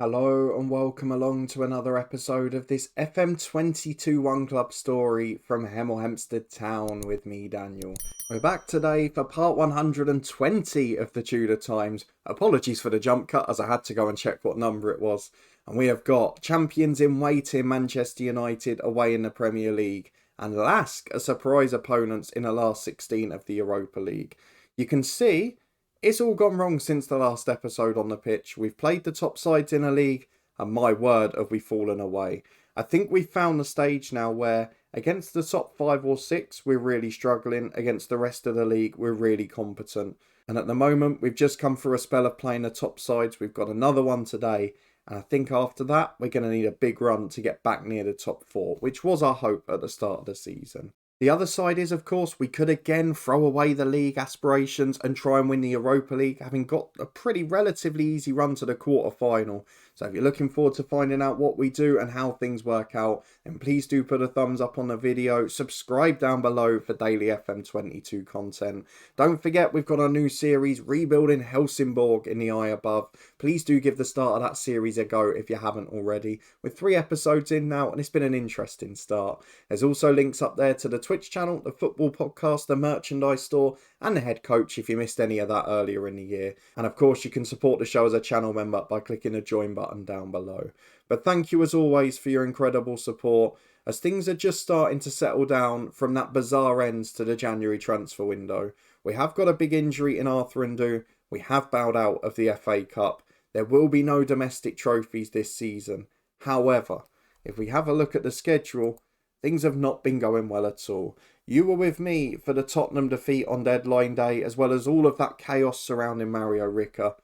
Hello and welcome along to another episode of this FM22 One Club story from Hemel Hempstead Town with me, Daniel. We're back today for part 120 of the Tudor Times. Apologies for the jump cut as I had to go and check what number it was. And we have got champions in waiting Manchester United away in the Premier League and LASK as surprise opponents in the last 16 of the Europa League. You can see it's all gone wrong since the last episode on the pitch. We've played the top sides in a league, and my word, have we fallen away. I think we've found the stage now where against the top 5 or 6, we're really struggling. Against the rest of the league, we're really competent. And at the moment, we've just come through a spell of playing the top sides. We've got another one today. And I think after that, we're going to need a big run to get back near the top 4, which was our hope at the start of the season. The other side is, of course, we could again throw away the league aspirations and try and win the Europa League, having got a pretty relatively easy run to the quarter-final. So if you're looking forward to finding out what we do and how things work out, then please do put a thumbs up on the video, subscribe down below for daily FM22 content. Don't forget we've got our new series, Rebuilding Helsingborg, in the eye above. Please do give the start of that series a go if you haven't already. We're 3 episodes in now and it's been an interesting start. There's also links up there to the Twitch channel, the football podcast, the merchandise store, and the head coach if you missed any of that earlier in the year. And of course, you can support the show as a channel member by clicking the join button down below. But thank you as always for your incredible support, as things are just starting to settle down from that bizarre end to the January transfer window. We have got a big injury in Arthur Ndu. We have bowed out of the FA Cup. There will be no domestic trophies this season. However, if we have a look at the schedule, things have not been going well at all. You were with me for the Tottenham defeat on deadline day, as well as all of that chaos surrounding Mario Ricca.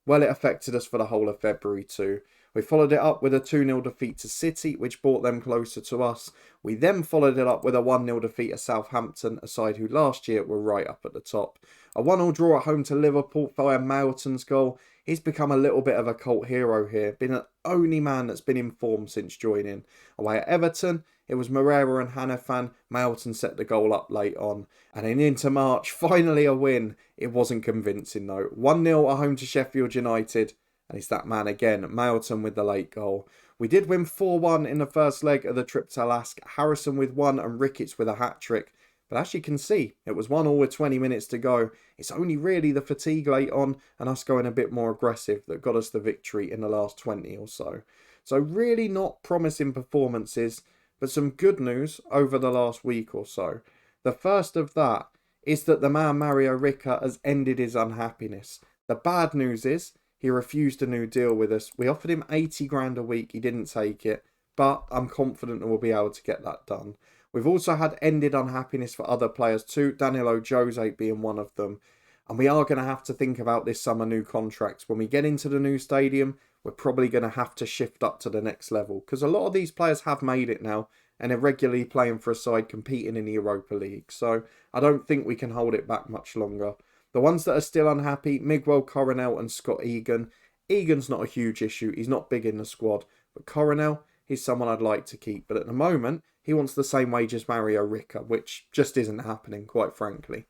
Well, it affected us for the whole of February too. We followed it up with a 2-0 defeat to City, which brought them closer to us. We then followed it up with a 1-0 defeat at Southampton, a side who last year were right up at the top. A 1-1 draw at home to Liverpool following Mailton's goal. He's become a little bit of a cult hero here, been the only man that's been in form since joining. Away at Everton, it was Moreira and Hanifan. Mailton set the goal up late on. And then into March, finally a win. It wasn't convincing though. 1-0 at home to Sheffield United. And it's that man again, Mailton with the late goal. We did win 4-1 in the first leg of the trip to LASK. Harrison with 1 and Ricketts with a hat-trick. But as you can see, it was 1-1 with 20 minutes to go. It's only really the fatigue late on and us going a bit more aggressive that got us the victory in the last 20 or so. So really not promising performances, but some good news over the last week or so. The first of that is that the man Mario Ricca has ended his unhappiness. The bad news is he refused a new deal with us. We offered him 80 grand a week. He didn't take it, but I'm confident that we'll be able to get that done. We've also had ended unhappiness for other players too, Danilo Jose being one of them. And we are going to have to think about this summer new contracts. When we get into the new stadium, we're probably going to have to shift up to the next level, because a lot of these players have made it now and are regularly playing for a side competing in the Europa League. So I don't think we can hold it back much longer. The ones that are still unhappy, Miguel Coronel and Scott Egan. Egan's not a huge issue. He's not big in the squad. But Coronel, he's someone I'd like to keep. But at the moment, he wants the same wage as Mario Ricca, which just isn't happening, quite frankly.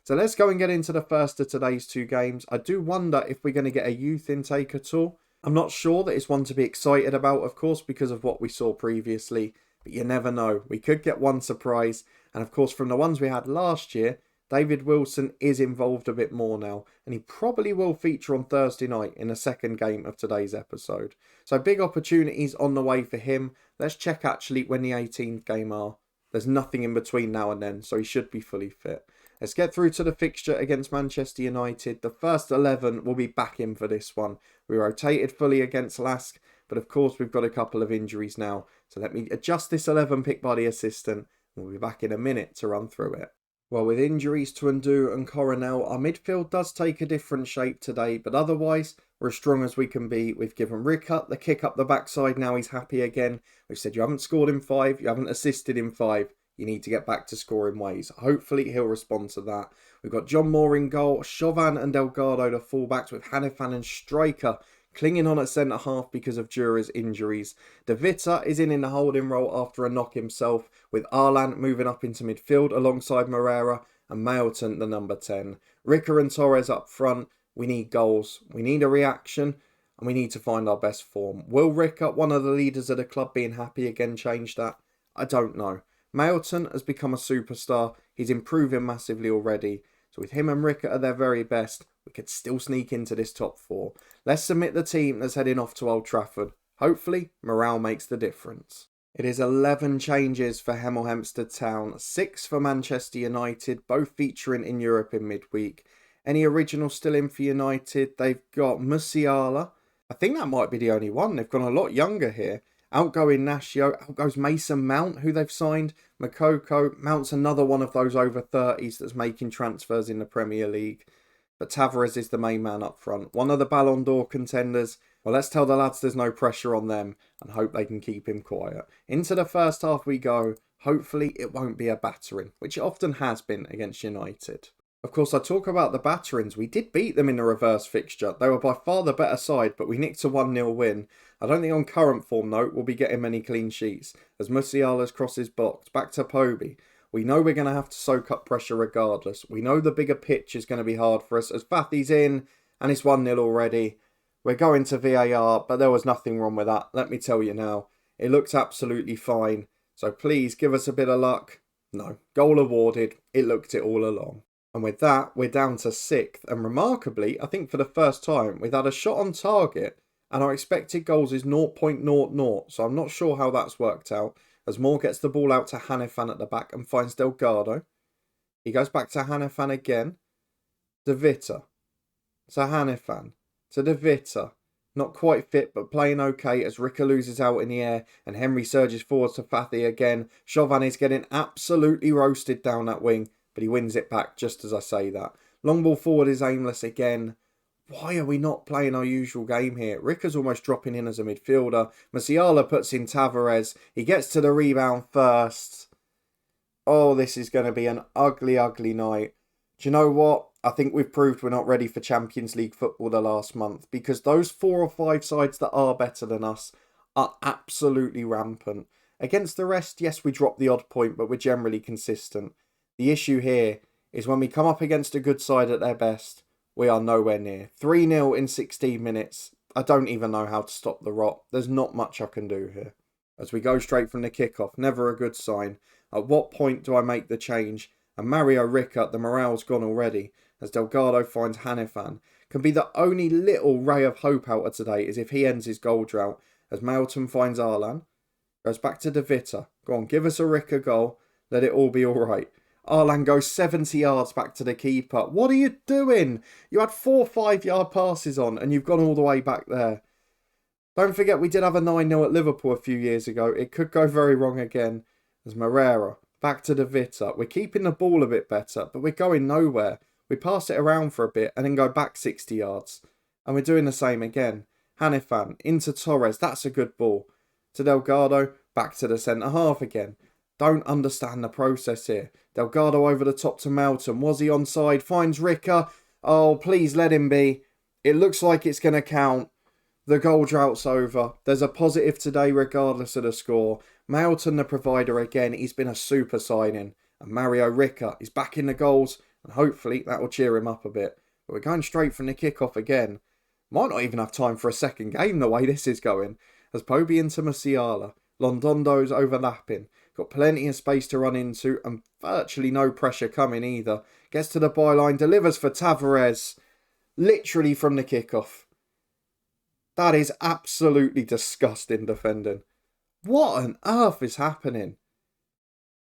So let's go and get into the first of today's 2 games. I do wonder if we're going to get a youth intake at all. I'm not sure that it's one to be excited about, of course, because of what we saw previously. But you never know. We could get one surprise. And of course, from the ones we had last year, David Wilson is involved a bit more now, and he probably will feature on Thursday night in the second game of today's episode. So big opportunities on the way for him. Let's check actually when the 18th game are. There's nothing in between now and then, so he should be fully fit. Let's get through to the fixture against Manchester United. The first 11 will be back in for this one. We rotated fully against LASK, but of course we've got a couple of injuries now. So let me adjust this 11 picked by the assistant. We'll be back in a minute to run through it. Well, with injuries to Ndu and Coronel, our midfield does take a different shape today, but otherwise, we're as strong as we can be. We've given Rickett the kick up the backside, now he's happy again. We've said you haven't scored in 5, you haven't assisted in 5, you need to get back to scoring ways. Hopefully, he'll respond to that. We've got John Moore in goal, Chauvin and Delgado the fullbacks, with Hanifan and Striker clinging on at centre-half because of Jura's injuries. De Vita is in the holding role after a knock himself, with Arlan moving up into midfield alongside Moreira and Mailton, the number 10. Ricca and Torres up front. We need goals. We need a reaction. and we need to find our best form. Will Rickett, one of the leaders of the club, being happy again change that? I don't know. Mailton has become a superstar. He's improving massively already. So with him and Rickett at their very best, we could still sneak into this top 4. Let's submit the team that's heading off to Old Trafford. Hopefully, morale makes the difference. It is 11 changes for Hemel Hempstead Town, 6 for Manchester United, both featuring in Europe in midweek. Any originals still in for United? They've got Musiala. I think that might be the only one. They've gone a lot younger here. Outgoing Nashio, out goes Mason Mount, who they've signed. Makoko, Mount's another one of those over 30s that's making transfers in the Premier League. But Tavares is the main man up front. One of the Ballon d'Or contenders. Well, let's tell the lads there's no pressure on them and hope they can keep him quiet. Into the first half we go. Hopefully it won't be a battering, which it often has been against United. Of course, I talk about the batterings. We did beat them in the reverse fixture. They were by far the better side, but we nicked a 1-0 win. I don't think on current form, though, we'll be getting many clean sheets. As Musiala's crosses box, back to Poby. We know we're going to have to soak up pressure regardless. We know the bigger pitch is going to be hard for us. As Fathy's in, and it's 1-0 already. We're going to VAR, but there was nothing wrong with that. Let me tell you now. It looked absolutely fine. So please, give us a bit of luck. No. Goal awarded. It looked it all along. And with that, we're down to 6th. And remarkably, I think for the first time, we've had a shot on target. And our expected goals is 0.00. So I'm not sure how that's worked out. As Moore gets the ball out to Hanifan at the back and finds Delgado. He goes back to Hanifan again. De Vita. To Hanifan. To De Vita. Not quite fit, but playing okay as Ricker loses out in the air and Henry surges forwards to Fathy again. Chauvin is getting absolutely roasted down that wing, but he wins it back just as I say that. Long ball forward is aimless again. Why are we not playing our usual game here? Ricker's almost dropping in as a midfielder. Musiala puts in Tavares. He gets to the rebound first. Oh, this is going to be an ugly, ugly night. Do you know what? I think we've proved we're not ready for Champions League football the last month, because those 4 or 5 sides that are better than us are absolutely rampant. Against the rest, yes, we drop the odd point, but we're generally consistent. The issue here is when we come up against a good side at their best, we are nowhere near. 3-0 in 16 minutes. I don't even know how to stop the rot. There's not much I can do here. As we go straight from the kickoff, never a good sign. At what point do I make the change? And Mario Rickett, the morale's gone already, as Delgado finds Hanifan. Can be the only little ray of hope out of today is if he ends his goal drought, as Mailton finds Arlan. Goes back to De Vita. Go on, give us a Rickett goal. Let it all be alright. Arlan goes 70 yards back to the keeper. What are you doing? You had 4 5-yard passes on and you've gone all the way back there. Don't forget we did have a 9-0 at Liverpool a few years ago. It could go very wrong again. As Moreira, back to De Vita. We're keeping the ball a bit better, but we're going nowhere. We pass it around for a bit and then go back 60 yards. And we're doing the same again. Hanifan, into Torres. That's a good ball. To Delgado, back to the centre half again. Don't understand the process here. Delgado over the top to Melton. Was he onside? Finds Ricker. Oh, please let him be. It looks like it's going to count. The goal drought's over. There's a positive today regardless of the score. Melton, the provider again. He's been a super signing. And Mario Ricker is back in the goals. And hopefully that will cheer him up a bit. But we're going straight from the kickoff again. Might not even have time for a second game the way this is going. As Poby into Musiala. Londondo's overlapping. Got plenty of space to run into and virtually no pressure coming either. Gets to the byline, delivers for Tavares. Literally from the kickoff. That is absolutely disgusting defending. What on earth is happening?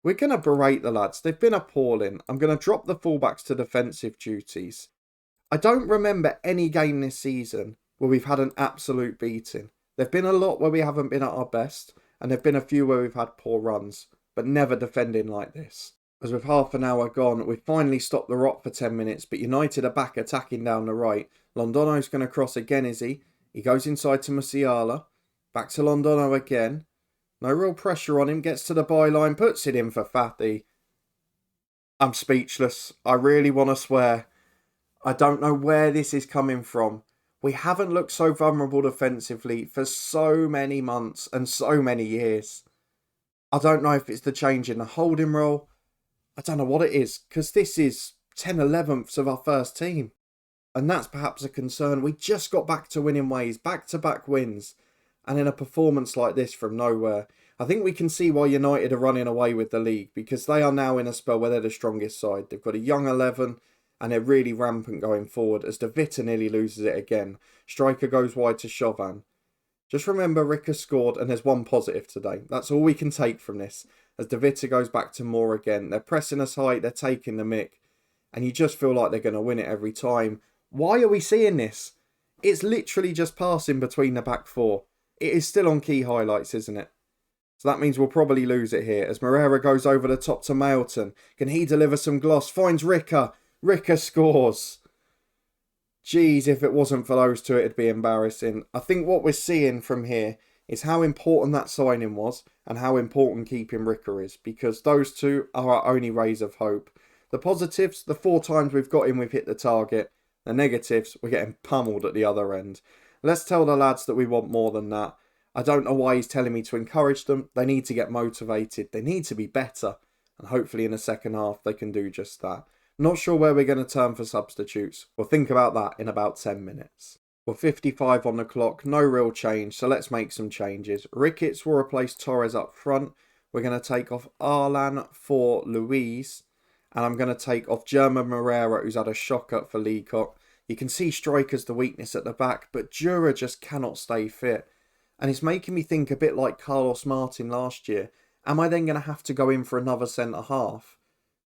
We're going to berate the lads. They've been appalling. I'm going to drop the fullbacks to defensive duties. I don't remember any game this season where we've had an absolute beating. There've been a lot where we haven't been at our best. And there have been a few where we've had poor runs, but never defending like this. As with half an hour gone, we've finally stopped the rot for 10 minutes, but United are back attacking down the right. Londono's going to cross again, is he? He goes inside to Musiala. Back to Londono again. No real pressure on him, gets to the byline, puts it in for Fathy. I'm speechless. I really want to swear. I don't know where this is coming from. We haven't looked so vulnerable defensively for so many months and so many years. I don't know if it's the change in the holding role. I don't know what it is, because this is 10/11ths of our first team. And that's perhaps a concern. We just got back to winning ways, back-to-back wins. And in a performance like this from nowhere, I think we can see why United are running away with the league, because they are now in a spell where they're the strongest side. They've got a young 11 and they're really rampant going forward as De Vita nearly loses it again. Striker goes wide to Chauvin. Just remember Rick has scored and there's one positive today. That's all we can take from this. As De Vita goes back to Moore again. They're pressing us high, they're taking the mick. And you just feel like they're going to win it every time. Why are we seeing this? It's literally just passing between the back four. It is still on key highlights, isn't it? So that means we'll probably lose it here. As Moreira goes over the top to Mailton. Can he deliver some gloss? Finds Ricker. Ricker scores. Jeez, if it wasn't for those two, it'd be embarrassing. I think what we're seeing from here is how important that signing was and how important keeping Ricker is, because those two are our only rays of hope. The positives, the 4 times we've got him, we've hit the target. The negatives, we're getting pummeled at the other end. Let's tell the lads that we want more than that. I don't know why he's telling me to encourage them. They need to get motivated. They need to be better. And hopefully in the second half, they can do just that. Not sure where we're going to turn for substitutes. We'll think about that in about 10 minutes. We're 55 on the clock. No real change. So let's make some changes. Ricketts will replace Torres up front. We're going to take off Arlan for Luis. And I'm going to take off German Moreira, who's had a shocker for Leacock. You can see Striker's the weakness at the back, but Jura just cannot stay fit. And it's making me think a bit like Carlos Martin last year. Am I then going to have to go in for another centre-half?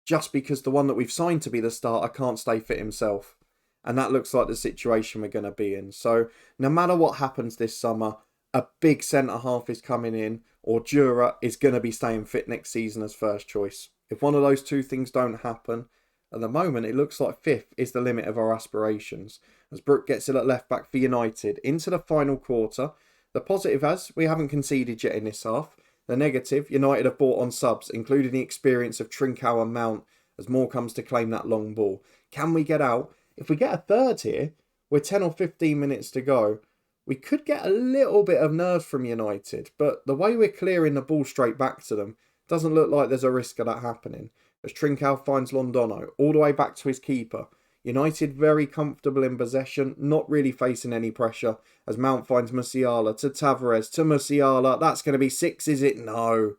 Just because the one that we've signed to be the starter can't stay fit himself. And that looks like the situation we're going to be in. So no matter what happens this summer, a big centre-half is coming in, or Jura is going to be staying fit next season as first choice. If one of those two things don't happen, at the moment it looks like 5th is the limit of our aspirations. As Brook gets it at left back for United into the final quarter. The positive as we haven't conceded yet in this half. The negative, United have brought on subs, including the experience of Trincao and Mount as Moore comes to claim that long ball. Can we get out? If we get a third here, with 10 or 15 minutes to go, we could get a little bit of nerves from United. But the way we're clearing the ball straight back to them doesn't look like there's a risk of that happening. As Trincao finds Londono all the way back to his keeper. United very comfortable in possession, not really facing any pressure. As Mount finds Musiala to Tavares to Musiala. That's going to be 6, is it? No.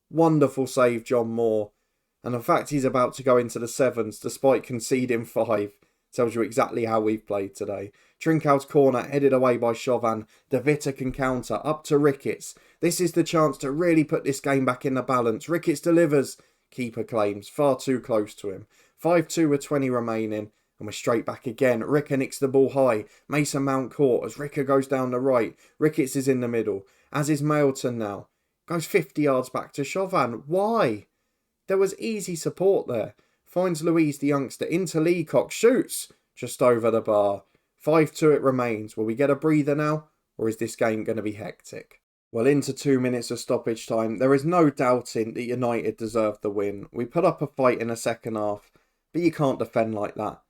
Wonderful save, John Moore. And the fact he's about to go into the 7s despite conceding 5 tells you exactly how we've played today. Trincao's corner headed away by Chauvin. De Vita can counter up to Ricketts. This is the chance to really put this game back in the balance. Ricketts delivers. Keeper claims far too close to him. 5-2 with 20 remaining. And we're straight back again. Ricker nicks the ball high. Mason Mount caught as Ricker goes down the right. Ricketts is in the middle. As is Mailton now. Goes 50 yards back to Chauvin. Why? There was easy support there. Finds Louise the youngster into Leacock. Shoots. Just over the bar. 5-2 it remains. Will we get a breather now? Or is this game going to be hectic? Well, into 2 minutes of stoppage time. There is no doubting that United deserved the win. We put up a fight in the second half. But you can't defend like that.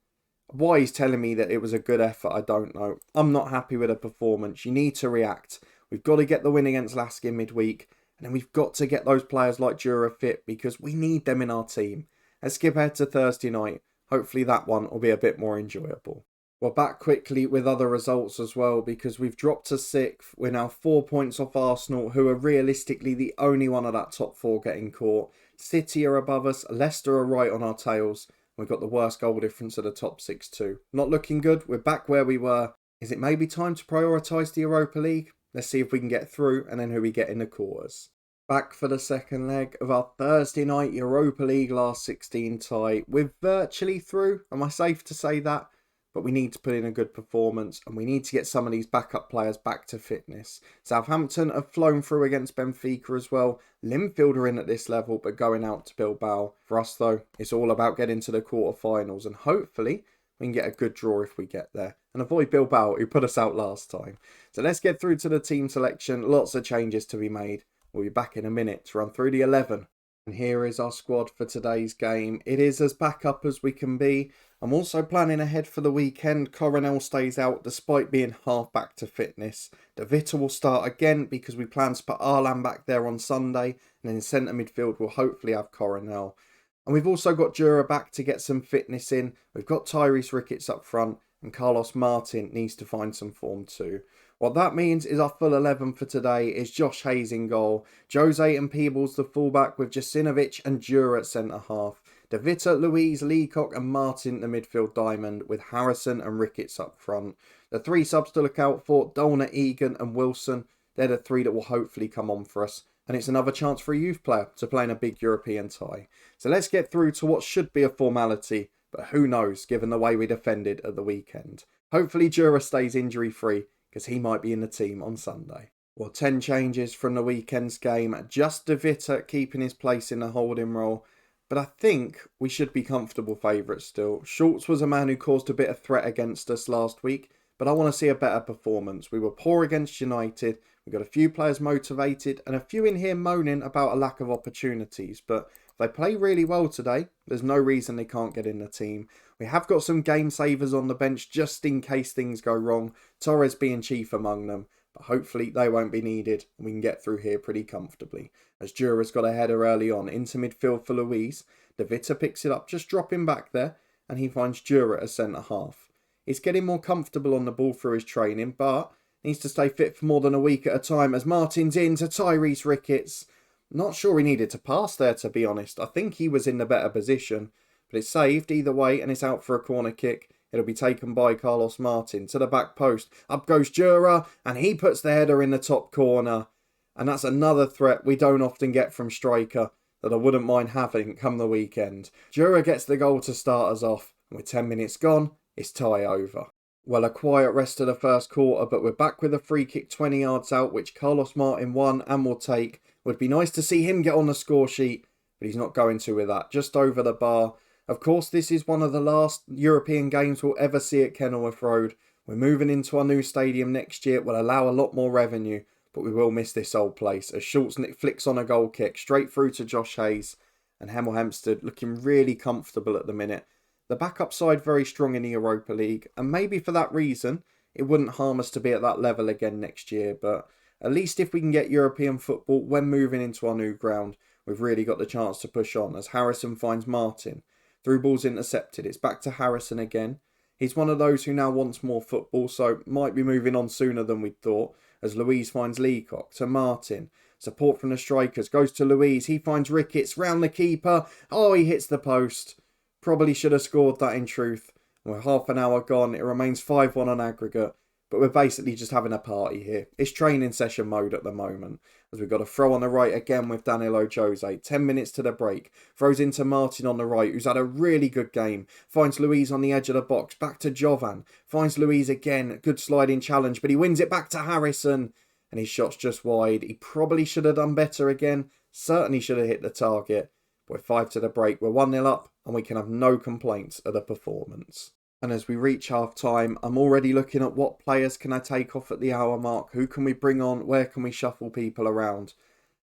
Why he's telling me that it was a good effort, I don't know. I'm not happy with the performance. You need to react. We've got to get the win against LASK in midweek. And then we've got to get those players like Jura fit because we need them in our team. Let's skip ahead to Thursday night. Hopefully that one will be a bit more enjoyable. We're back quickly with other results as well because we've dropped to 6th. We're now 4 points off Arsenal, who are realistically the only one of that top 4 getting caught. City are above us. Leicester are right on our tails. We've got the worst goal difference of the top 6 too. Not looking good. We're back where we were. Is it maybe time to prioritise the Europa League? Let's see if we can get through and then who we get in the quarters. Back for the second leg of our Thursday night Europa League last 16 tie. We're virtually through. Am I safe to say that? But we need to put in a good performance and we need to get some of these backup players back to fitness. Southampton have flown through against Benfica as well. Linfield are in at this level but going out to Bilbao. For us though, it's all about getting to the quarterfinals and hopefully we can get a good draw if we get there. And avoid Bilbao who put us out last time. So let's get through to the team selection. Lots of changes to be made. We'll be back in a minute to run through the 11. And here is our squad for today's game. It is as backup as we can be. I'm also planning ahead for the weekend. Coronel stays out despite being half back to fitness. De Vita will start again because we plan to put Arlan back there on Sunday. And in centre midfield we'll hopefully have Coronel. And we've also got Jura back to get some fitness in. We've got Tyrese Ricketts up front. and Carlos Martin needs to find some form too. What that means is our full 11 for today is Josh Hayes in goal, Jose and Peebles the fullback with Jasinovic and Dura at centre-half, De Vita, Louise, Leacock and Martin the midfield diamond with Harrison and Ricketts up front. The three subs to look out for, Dolner, Egan and Wilson, they're the three that will hopefully come on for us. And it's another chance for a youth player to play in a big European tie. So let's get through to what should be a formality, but who knows given the way we defended at the weekend. Hopefully Dura stays injury free, because he might be in the team on Sunday. Well, 10 changes from the weekend's game. Just De Vita keeping his place in the holding role. But I think we should be comfortable favourites still. Schultz was a man who caused a bit of threat against us last week, but I want to see a better performance. We were poor against United. We got a few players motivated and a few in here moaning about a lack of opportunities. But if they play really well today, there's no reason they can't get in the team. We have got some game savers on the bench just in case things go wrong. Torres being chief among them. But hopefully they won't be needed and we can get through here pretty comfortably. As Dura's got a header early on into midfield for Louise. De Vita picks it up, just dropping back there. And he finds Dura as centre-half. He's getting more comfortable on the ball through his training, but needs to stay fit for more than a week at a time as Martin's in to Tyrese Ricketts. Not sure he needed to pass there, to be honest. I think he was in the better position. But it's saved either way and it's out for a corner kick. It'll be taken by Carlos Martin to the back post. Up goes Dura and he puts the header in the top corner. And that's another threat we don't often get from striker that I wouldn't mind having come the weekend. Dura gets the goal to start us off. And with 10 minutes gone, it's tie over. Well, a quiet rest of the first quarter, but we're back with a free kick 20 yards out, which Carlos Martin won and will take. Would be nice to see him get on the score sheet, but he's not going to with that. Just over the bar. Of course, this is one of the last European games we'll ever see at Kenilworth Road. We're moving into our new stadium next year. It will allow a lot more revenue, but we will miss this old place. As Schultz flicks on a goal kick straight through to Josh Hayes, and Hemel Hempstead looking really comfortable at the minute. The backup side very strong in the Europa League, and maybe for that reason, it wouldn't harm us to be at that level again next year, but at least if we can get European football when moving into our new ground, we've really got the chance to push on as Harrison finds Martin. Through ball's intercepted, it's back to Harrison again. He's one of those who now wants more football, so might be moving on sooner than we'd thought, as Louise finds Leacock to Martin. Support from the strikers goes to Louise, he finds Ricketts, round the keeper, oh he hits the post. Probably should have scored that in truth. We're half an hour gone. It remains 5-1 on aggregate. But we're basically just having a party here. It's training session mode at the moment. As we've got a throw on the right again with Danilo Jose. 10 minutes to the break. Throws into Martin on the right, who's had a really good game. Finds Louise on the edge of the box. Back to Jovan. Finds Louise again. Good sliding challenge. But he wins it back to Harrison. And his shot's just wide. He probably should have done better again. Certainly should have hit the target. We're 5 to the break. We're 1-0 up. And we can have no complaints at the performance. And as we reach half time, I'm already looking at what players can I take off at the hour mark, who can we bring on, where can we shuffle people around.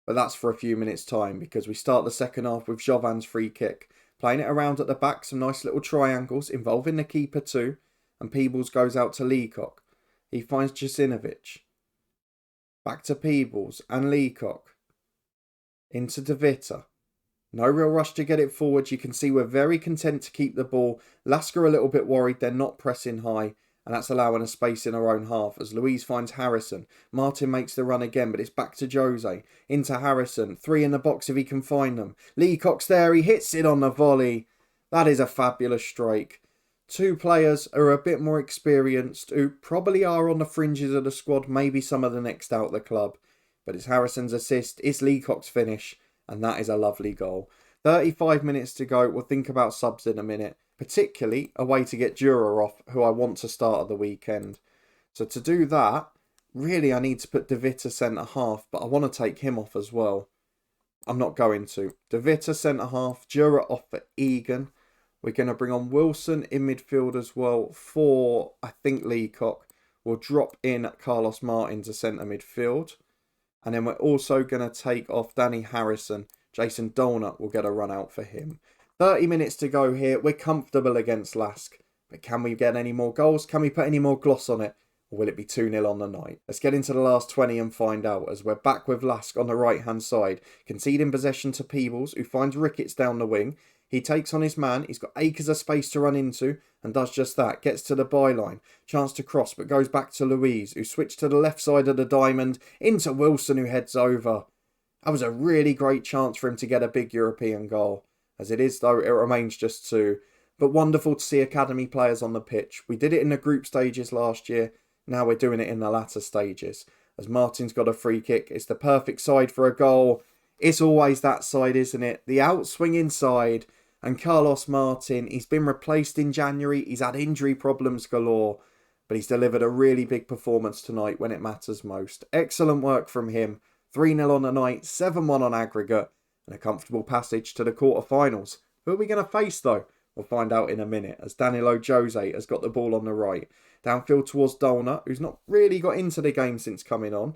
But that's for a few minutes time because we start the second half with Jovan's free kick. Playing it around at the back, some nice little triangles involving the keeper too. And Peebles goes out to Leacock. He finds Jasinovic. Back to Peebles and Leacock. Into De Vita. No real rush to get it forward. You can see we're very content to keep the ball. LASK are a little bit worried they're not pressing high. And that's allowing a space in our own half as Louise finds Harrison. Martin makes the run again, but it's back to Jose. Into Harrison. 3 in the box if he can find them. Leacock's there. He hits it on the volley. That is a fabulous strike. 2 players are a bit more experienced who probably are on the fringes of the squad. Maybe some of the next out the club. But it's Harrison's assist. It's Leacock's finish. And that is a lovely goal. 35 minutes to go. We'll think about subs in a minute. Particularly a way to get Dura off, who I want to start at the weekend. So to do that, really I need to put De Vita centre-half, but I want to take him off as well. I'm not going to. De Vita centre-half, Dura off for Egan. We're going to bring on Wilson in midfield as well for, I think, Leacock. We'll drop in Carlos Martin to centre midfield. And then we're also going to take off Danny Harrison. Jason Dolner will get a run out for him. 30 minutes to go here. We're comfortable against LASK. But can we get any more goals? Can we put any more gloss on it? Or will it be 2-0 on the night? Let's get into the last 20 and find out as we're back with LASK on the right-hand side. Conceding possession to Peebles, who finds Ricketts down the wing. He takes on his man, he's got acres of space to run into, and does just that. Gets to the byline, chance to cross, but goes back to Louise, who switched to the left side of the diamond, into Wilson, who heads over. That was a really great chance for him to get a big European goal. As it is though, it remains just 2. But wonderful to see academy players on the pitch. We did it in the group stages last year, now we're doing it in the latter stages. As Martin's got a free kick, it's the perfect side for a goal. It's always that side, isn't it? The outswing inside. And Carlos Martin, he's been replaced in January. He's had injury problems galore. But he's delivered a really big performance tonight when it matters most. Excellent work from him. 3-0 on the night, 7-1 on aggregate. And a comfortable passage to the quarterfinals. Who are we going to face though? We'll find out in a minute, as Danilo Jose has got the ball on the right. Downfield towards Dolna, who's not really got into the game since coming on.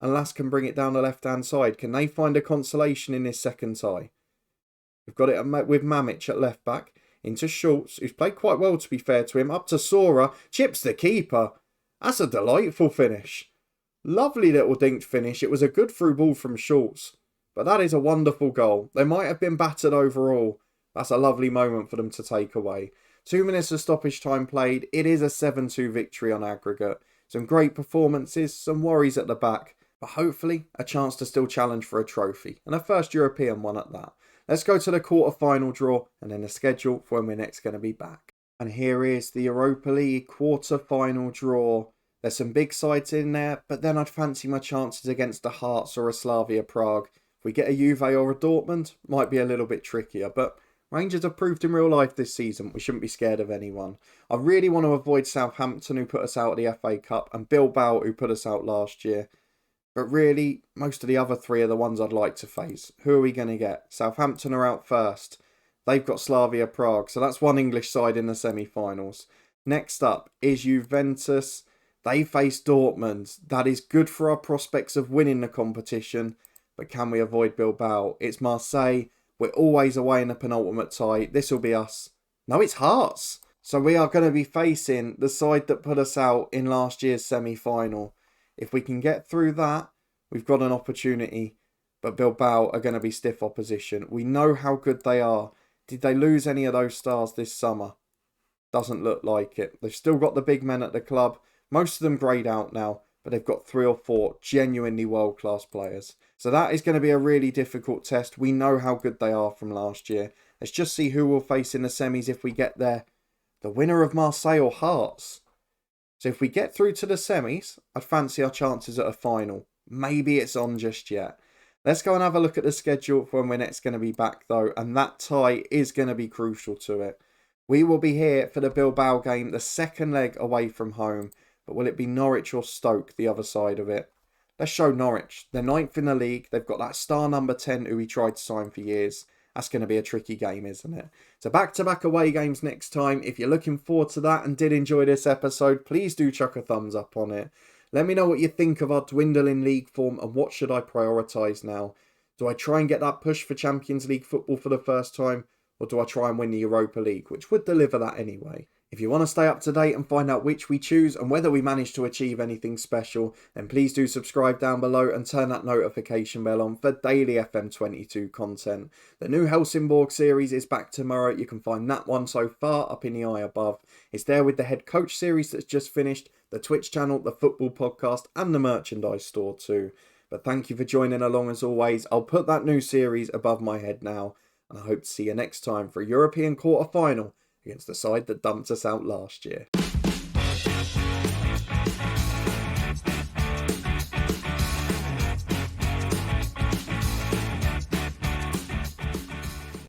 And LASK can bring it down the left-hand side. Can they find a consolation in this second tie? We've got it with Mamic at left-back. Into Schultz, who's played quite well to be fair to him. Up to Sora. Chips the keeper. That's a delightful finish. Lovely little dinked finish. It was a good through ball from Schultz. But that is a wonderful goal. They might have been battered overall. That's a lovely moment for them to take away. 2 minutes of stoppage time played. It is a 7-2 victory on aggregate. Some great performances, some worries at the back, but hopefully a chance to still challenge for a trophy, and a first European one at that. Let's go to the quarter-final draw and then the schedule for when we're next going to be back. And here is the Europa League quarter-final draw. There's some big sides in there, but then I'd fancy my chances against a Hearts or a Slavia Prague. If we get a Juve or a Dortmund, might be a little bit trickier, but Rangers have proved in real life this season we shouldn't be scared of anyone. I really want to avoid Southampton, who put us out of the FA Cup, and Bilbao, who put us out last year. But really, most of the other 3 are the ones I'd like to face. Who are we going to get? Southampton are out first. They've got Slavia Prague, so that's one English side in the semi-finals. Next up is Juventus. They face Dortmund. That is good for our prospects of winning the competition. But can we avoid Bilbao? It's Marseille. We're always away in the penultimate tie. This will be us. No, it's Hearts. So we are going to be facing the side that put us out in last year's semi-final. If we can get through that, we've got an opportunity. But Bilbao are going to be stiff opposition. We know how good they are. Did they lose any of those stars this summer? Doesn't look like it. They've still got the big men at the club. Most of them greyed out now. But they've got 3 or 4 genuinely world-class players. So that is going to be a really difficult test. We know how good they are from last year. Let's just see who we'll face in the semis if we get there. The winner of Marseille or Hearts. So if we get through to the semis, I'd fancy our chances at a final. Maybe it's on just yet. Let's go and have a look at the schedule for when we're next going to be back though. And that tie is going to be crucial to it. We will be here for the Bilbao game, the second leg away from home. But will it be Norwich or Stoke, the other side of it? Let's show Norwich. They're 9th in the league. They've got that star number 10 who we tried to sign for years. That's going to be a tricky game, isn't it? So back-to-back away games next time. If you're looking forward to that and did enjoy this episode, please do chuck a thumbs up on it. Let me know what you think of our dwindling league form and what should I prioritise now. Do I try and get that push for Champions League football for the first time? Or do I try and win the Europa League, which would deliver that anyway? If you want to stay up to date and find out which we choose and whether we manage to achieve anything special, then please do subscribe down below and turn that notification bell on for daily FM22 content. The new Helsingborg series is back tomorrow. You can find that one so far up in the eye above. It's there with the head coach series that's just finished, the Twitch channel, the football podcast and the merchandise store too. But thank you for joining along as always. I'll put that new series above my head now. And I hope to see you next time for a European quarter-final against the side that dumped us out last year.